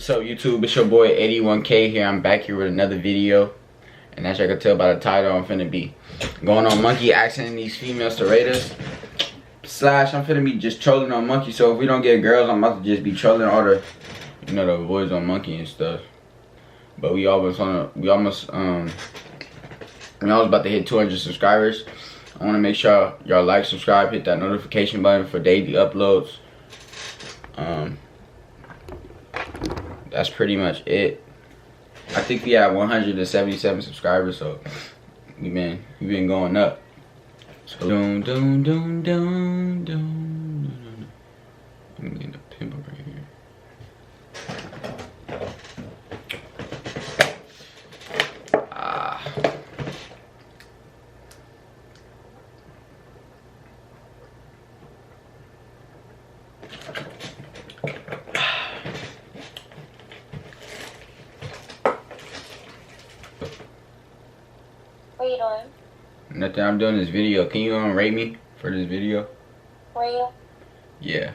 What's up YouTube, it's your boy Eddy 1K here. I'm back here with another video. And as y'all can tell by the title, I'm finna be going on Monkey, asking these females to rate us. Slash, I'm finna be just trolling on Monkey. So if we don't get girls, I'm about to just be trolling all the, you know, the boys on Monkey and stuff. But we almost about to hit 200 subscribers. I wanna make sure y'all like, subscribe, hit that notification button for daily uploads. That's pretty much it. I think we have 177 subscribers, so we've been going up. So dun dun dun dun dun. Let me get the pimple right here. What are you doing? Nothing, I'm doing this video. Can you rate me for this video? Where are you? Yeah.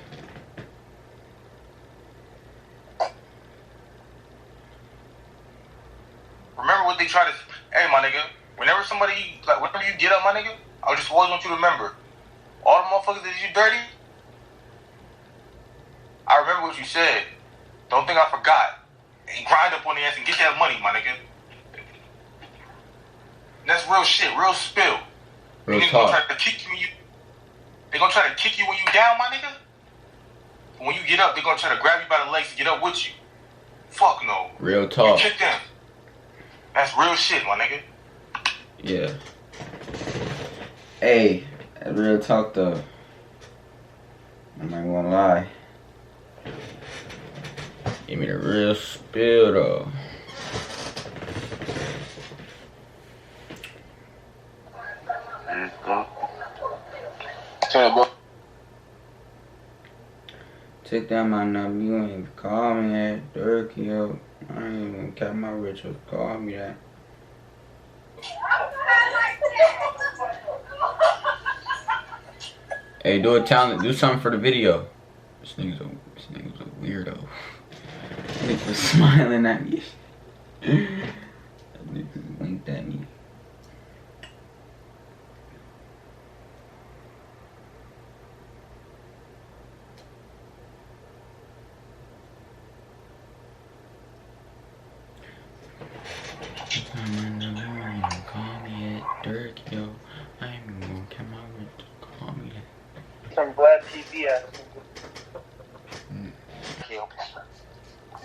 Remember what they try to... Hey, my nigga. Whenever you get up, my nigga, I just always want you to remember. All the motherfuckers that you dirty, I remember what you said. Don't think I forgot. And grind up on the ass and get that money, my nigga. That's real shit, real spill. Real talk. Gonna try to kick you they gonna try to kick you when you down, my nigga. But when you get up, they're gonna try to grab you by the legs and get up with you. Fuck no. Real talk. You kick them. That's real shit, my nigga. Yeah. Hey, real talk though. I'm not gonna lie. Give me the real spill though. Take down my number, you ain't even call me that, Dirk, yo. I ain't even got my rituals, call me that. Hey, do a talent, do something for the video. This nigga's a weirdo. This nigga's smiling at me. That nigga's winked at me. Call me it, Dirk, yo. I'm gonna come out with call me that. Some glad TV ass.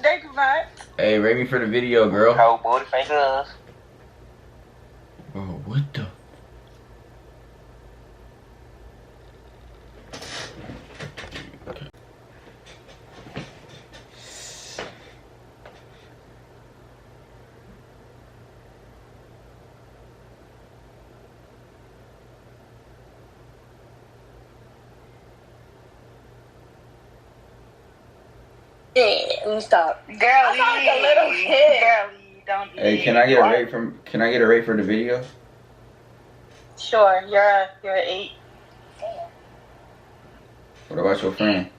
Thank you, man. Hey, rate me for the video, girl. How boy fingers? Bro, what the? Yeah, let me stop. Girlie, I sound like a little kid. Girlie, don't do Hey, can I get a rate from? Can I get a rate for the video? Sure, you're a 8. What about your friend?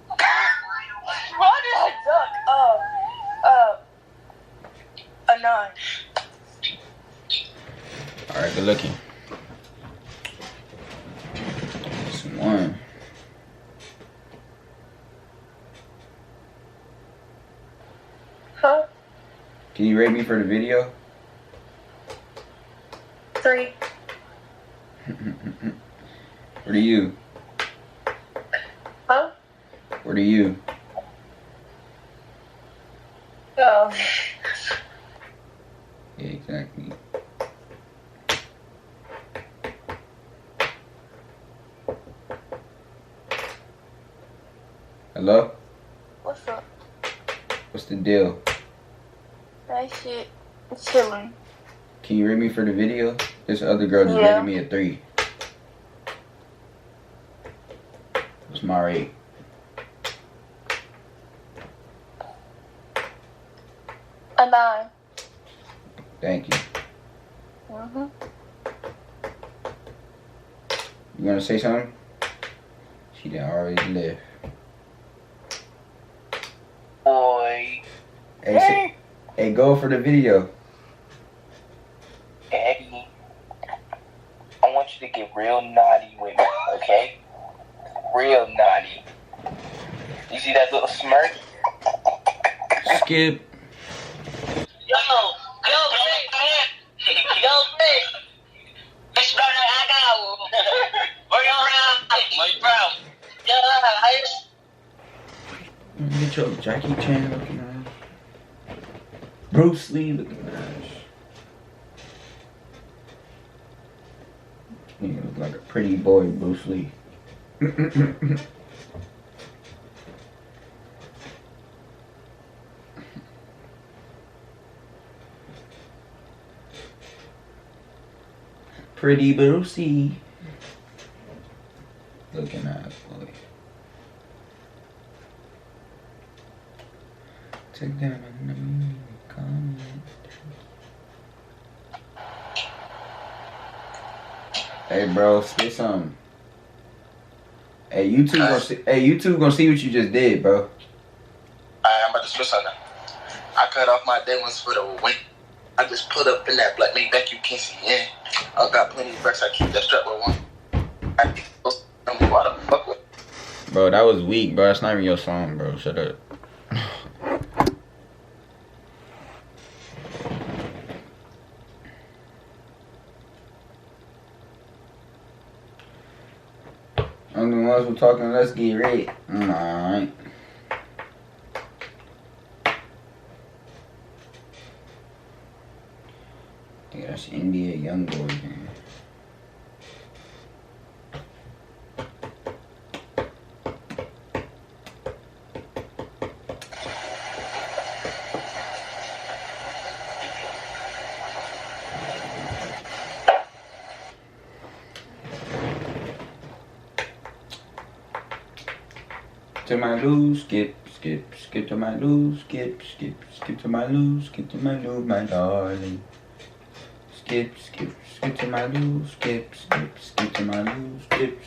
What did I duck? A 9. All right, good looking. That's 1. Huh? Can you rate me for the video? 3. What are you? Huh? What are you? Oh. Yeah, exactly. Hello? What's up? What's the deal? That shit. Chilling. Can you rate me for the video? This other girl just rated me a 3. What's my rate? A 9. Thank you. Mm-hmm. You gonna say something? She done already left. boy. Hey, go for the video. Eddy, I want you to get real naughty with me, okay? Real naughty. You see that little smirk? Skip. Yo, Vic. Let's run that out. Where you from? Where you from? Get your Jackie Chan looking ass. Bruce Lee looking ass. He look like a pretty boy, Bruce Lee. Pretty Brucey. Looking ass boy. Take down a comment. Hey bro, spit something. Hey, YouTube gonna see what you just did, bro. Alright, I'm about to spit something. I cut off my day ones for the win. I just put up in that black made back you can't see in. I got plenty of bricks, I keep that strap with one. I keep those why the fuck with. Bro, that was weak, bro. That's not even your song, bro. Shut up. I'm the ones who talking, let's get ready. Alright. I think that's NBA young boy here. To my loo, skip to my loo, skip to my loo, skip to my loo, my darling. Skip to my loo, skip to my loo, skip to my loo, skip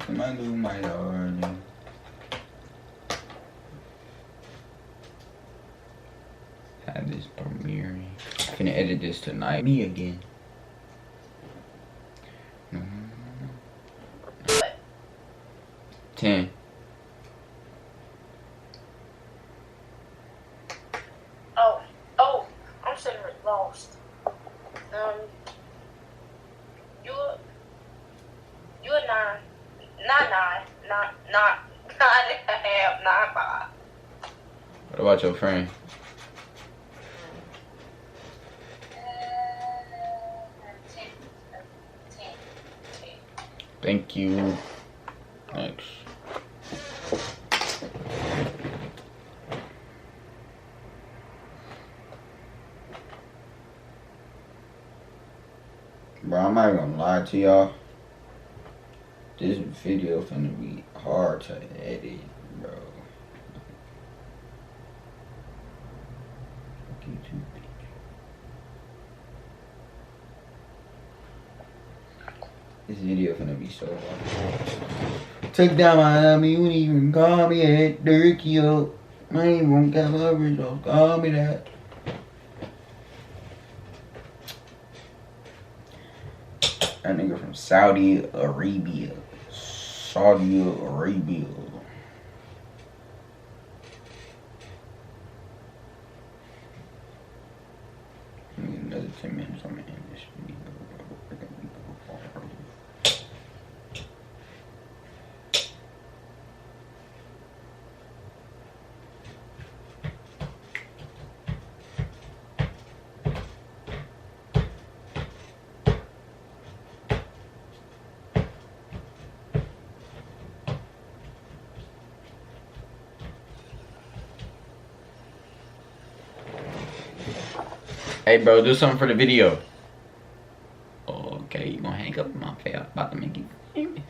to my loo, my darling. Had this premiering. I'm finna edit this tonight. Me again. No. 10. Oh, I'm sitting lost. You a 9, not 9, not 9.5, 9.5. What about your friend? Thank you. Next. Bro, I'm not gonna lie to y'all. This video finna be hard to edit, bro. This video finna be so hard. Took down my you wouldn't even call me at Dirkio. I ain't gonna get my so call me that. That nigga from Saudi Arabia. Saudi Arabia. Give me another 10 minutes. I'm gonna end this video. Hey bro, do something for the video. Okay, you gonna hang up in my face. I'm about to make you famous.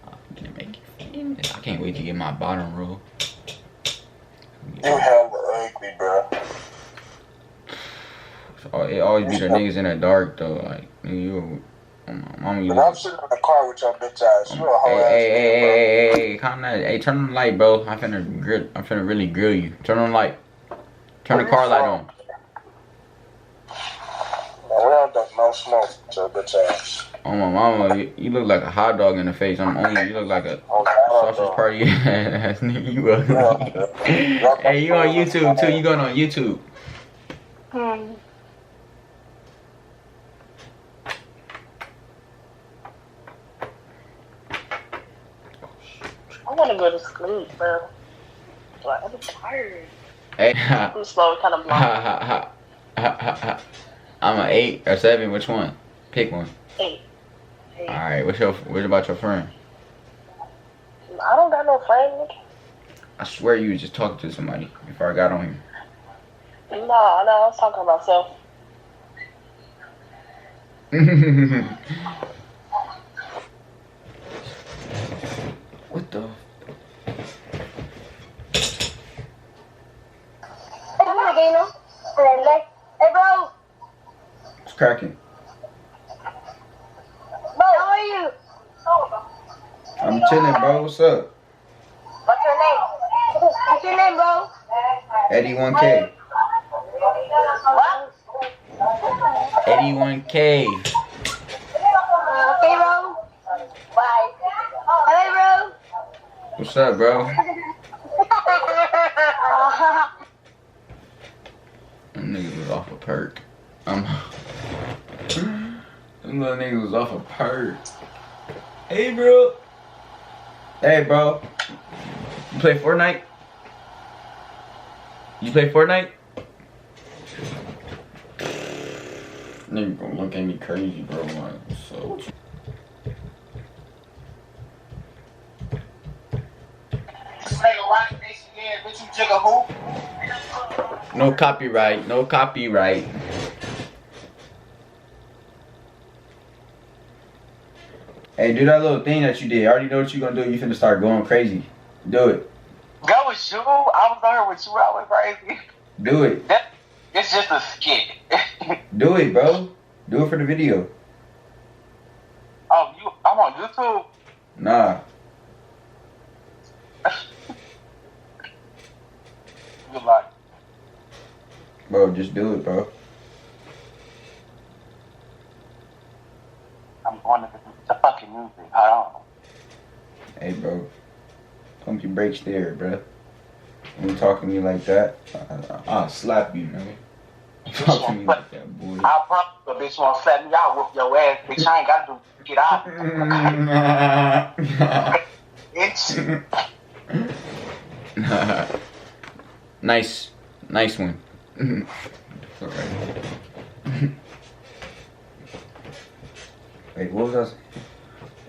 I'm gonna make you famous. I can't wait to get my bottom roll. You hella ugly, bro. So it always be the niggas in the dark though. Like, nigga, Mama, you But I'm sitting in the car with your bitch ass. You a whole ass nigga, bro. hey, calm down. Hey, turn on the light, bro. I'm finna really grill you. Turn on the light. Turn the car light on. Man, we don't duck no smoke with your bitch ass. Oh my mama, you look like a hot dog in the face. You look like a sausage party ass nigga. You ugly. Hey, you on YouTube too? You going on YouTube? I want to go to sleep, bro. Like, I'm tired. Hey, I'm slow, kind of blind. I'm an 8 or 7. Which one? Pick one. 8. All right. What about your friend? I don't got no friends. I swear you was just talking to somebody before I got on here. No, I was talking about myself. What the? Hey, bro. It's cracking. Bro, how are you? I'm chilling, bro. What's up? What's your name? What's your name, bro? Eddy 1K. What? Eddy 1K. Okay, bro. Bye. Hey, bro. What's up, bro? Them niggas was off a perk. Them little niggas was off a perk. Hey, bro. Hey, bro. You play Fortnite? You play Fortnite? Nigga gonna look at me crazy, bro. Like, so. No copyright. No copyright. Hey, do that little thing that you did. I already know what you're gonna do. You finna start going crazy. Do it. Go with you. I was there with you. I went crazy. Do it. It's just a skit. Do it, bro. Do it for the video. Oh, I'm on YouTube. Nah. Good luck. Bro, just do it, bro. I'm going to the fucking music. Hold on. Hey, bro. Pump your brakes there, bro. When you talking to me like that, I'll slap you, man. Talk to me like that, boy. I promise a bitch won't slap me out, whoop your ass. Bitch, I ain't got to get out. Bitch. Nice one. Alright. Wait, what was I?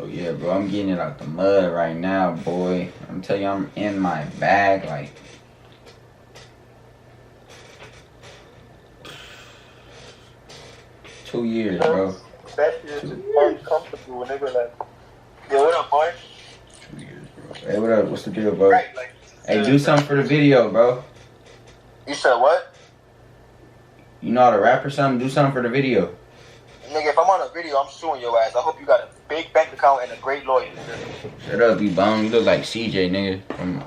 Oh yeah, bro, I'm getting it out the mud right now, boy. I'm telling you, I'm in my bag, like. Two years, bro. That shit is very comfortable when they go like, yo, what up, boy? 2 years, bro. Hey, what up? What's the deal, bro? Right, like, Hey, do something for the video, bro. you said what? You know how to rap or something? Do something for the video. Nigga, if I'm on a video, I'm suing your ass. I hope you got a big bank account and a great lawyer. Shut up, you bum. You look like CJ, nigga, from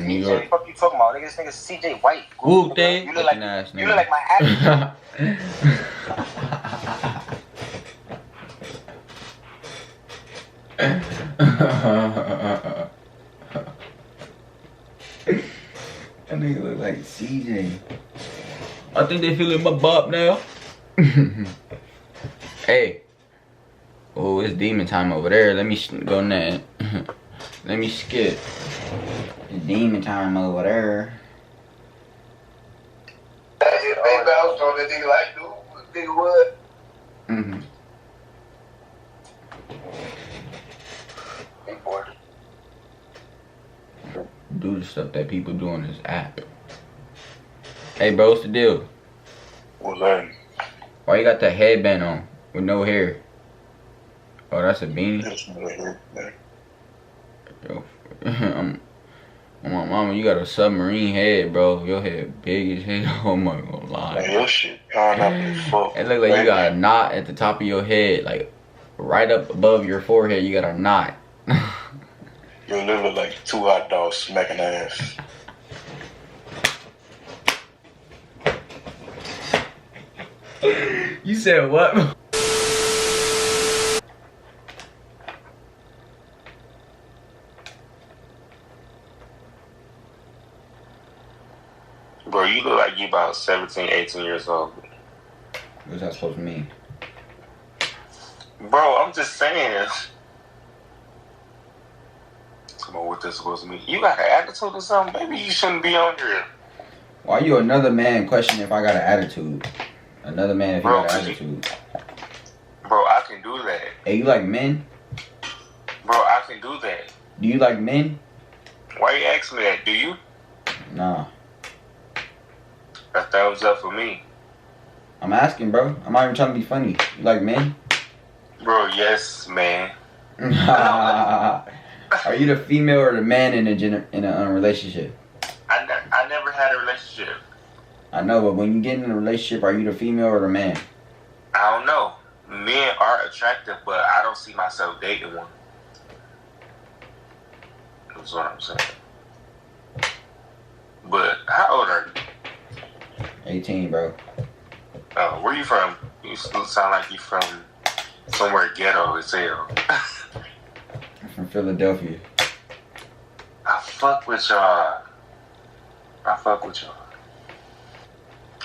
New What York. the fuck you talking about? Nigga, this nigga CJ White. Whoop, day. You look like ass, nigga. you look like my actor. That nigga look like CJ. I think they feeling my bop now. Hey. Oh, it's demon time over there. Let me go now. Let me skip. It's demon time over there. That's it, baby. I was told that nigga like, dude, nigga what? Mm-hmm. Big boy. Do the stuff that people do on this app. Hey, bro, what's the deal? What's that? Why you got that headband on with no hair? Oh, that's a beanie? Yo, I'm my mama, you got a submarine head, bro. Your head big as hell. I'm not gonna lie. Man, your shit pineapple fuck. It look like you got a knot at the top of your head, like right up above your forehead, you got a knot. You literally like 2 hot dogs smacking ass. You said what? Bro, you look like you about 17, 18 years old. What's that supposed to mean? Bro, I'm just saying. Come on, what this supposed to mean? You got an attitude or something? Maybe you shouldn't be on here. Why you another man question if I got an attitude? Another man if you got an attitude. Bro, I can do that. Hey, you like men? Bro, I can do that. Do you like men? Why you asking me that? Do you? Nah. A thumbs up for me. I'm asking, bro. I'm not even trying to be funny. You like men? Bro, yes, man. Are you the female or the man in a relationship? I never had a relationship. I know, but when you get in a relationship, are you the female or the man? I don't know. Men are attractive, but I don't see myself dating one. That's what I'm saying. But how old are you? 18, bro. Oh, where you from? You still sound like you from somewhere ghetto as hell. I'm from Philadelphia. I fuck with y'all.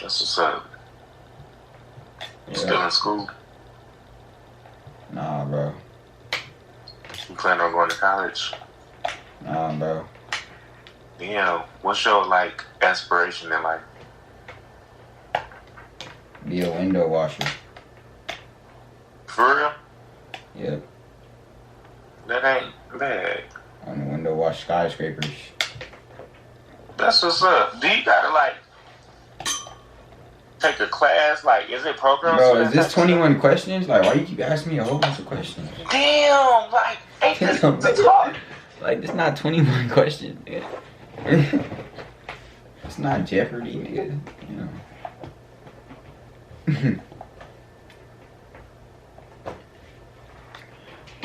That's what's up. You still in school? Nah, bro. You plan on going to college? Nah, bro. Damn. What's your, like, aspiration in life? Be a window washer. For real? Yep. That ain't bad. On the window wash skyscrapers. That's what's up. Do you gotta, like, take a class? Like, is it programs? Bro, is this 21 questions? Like, why you keep asking me a whole bunch of questions? Damn, like, ain't this the talk? Like, it's not 21 questions, nigga. It's not Jeopardy, nigga. You know.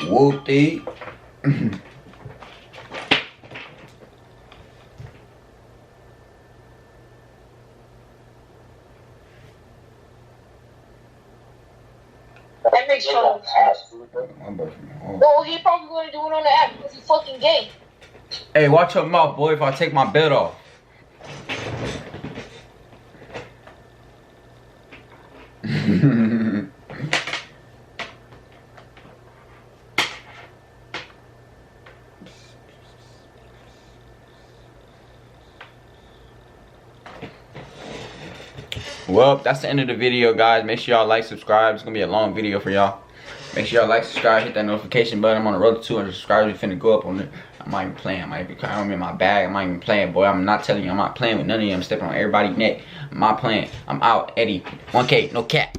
Whoop-dee. That makes sense. Well, he probably going to do it on the app because he's fucking gay. Hey, watch your mouth, boy, if I take my belt off. Well, that's the end of the video, guys. Make sure y'all like, subscribe. It's gonna be a long video for y'all. Make sure y'all like, subscribe, hit that notification button. I'm on the road to 200 subscribers. We finna go up on it. I'm not even playing. I'm in my bag. I'm not even playing, boy. I'm not telling you. I'm not playing with none of you. I'm stepping on everybody's neck. I'm not playing. I'm out. Eddy. 1K. No cap.